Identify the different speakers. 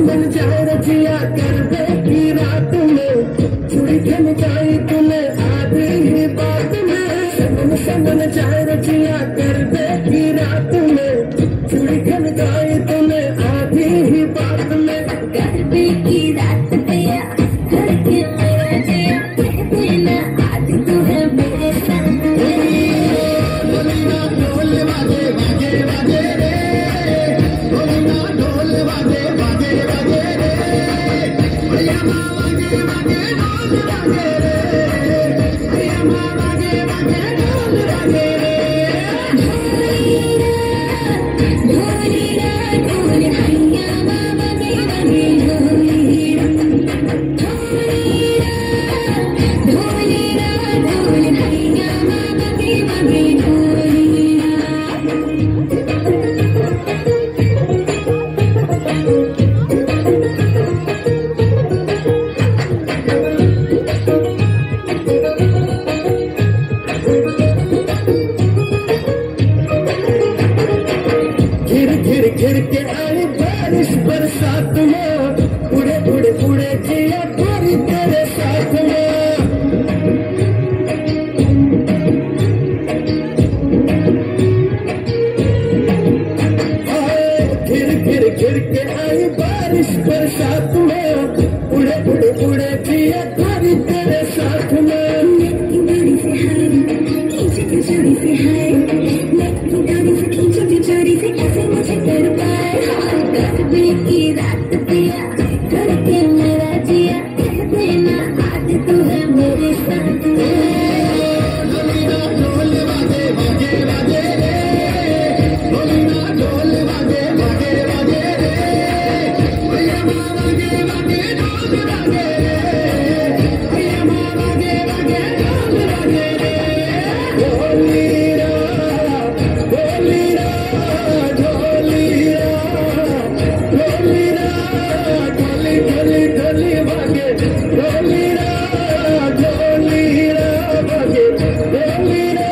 Speaker 1: बन जाए रजिया कर दे की रात में चुड़ी खन जाए तुम्हें आधी ही बात में समन जाए रजिया कर दे की रात में चुड़ी खन जाए तुम्हें आधी ही बात में
Speaker 2: गरबे की रात पे करके मेरा जिया कहते ना आदि तू है मेरे संग
Speaker 1: ढोल बाजे बाजे बाजे रे ढोल बाजे बाजे बाजे रे भैया बाजे बाजे ढोल बाजे रे भैया बाजे बाजे ढोल बाजे रे
Speaker 2: ढोलीरा ढोल भैया बाबा के बने ढोलीरा ढोलीरा ढोल भैया बाबा के बने ढोलीरा
Speaker 1: घिर के आई बारिश बरसात में उड़े उड़े उड़े जिया गोरी तेरे साथ में घिर के आई बारिश बरसात में उड़े उड़े उड़े जिया गोरी तेरे साथ में
Speaker 2: दाढ़ी से हाय खींचे के जोड़ी से हाय नेक की दाढ़ी से खींचे के जोड़ी से ऐसे मुझे कर पाए गरबे की रात पिया करके मेरा जिया कहते ना आदि तू है मेरे संग
Speaker 1: ढोल बाजे बाजे बाजे रे ढोल बाजे बाजे बाजे रे भैया बाजे बाजे ढोल बाजे रे भैया बाजे बाजे ढोल बाजे रे ढोलीरा ढोलीरा ढोलीरा ढोलीरा ढोली ढोली ढोली बाजे ढोलीरा ढोलीरा बाजे ढोलीरा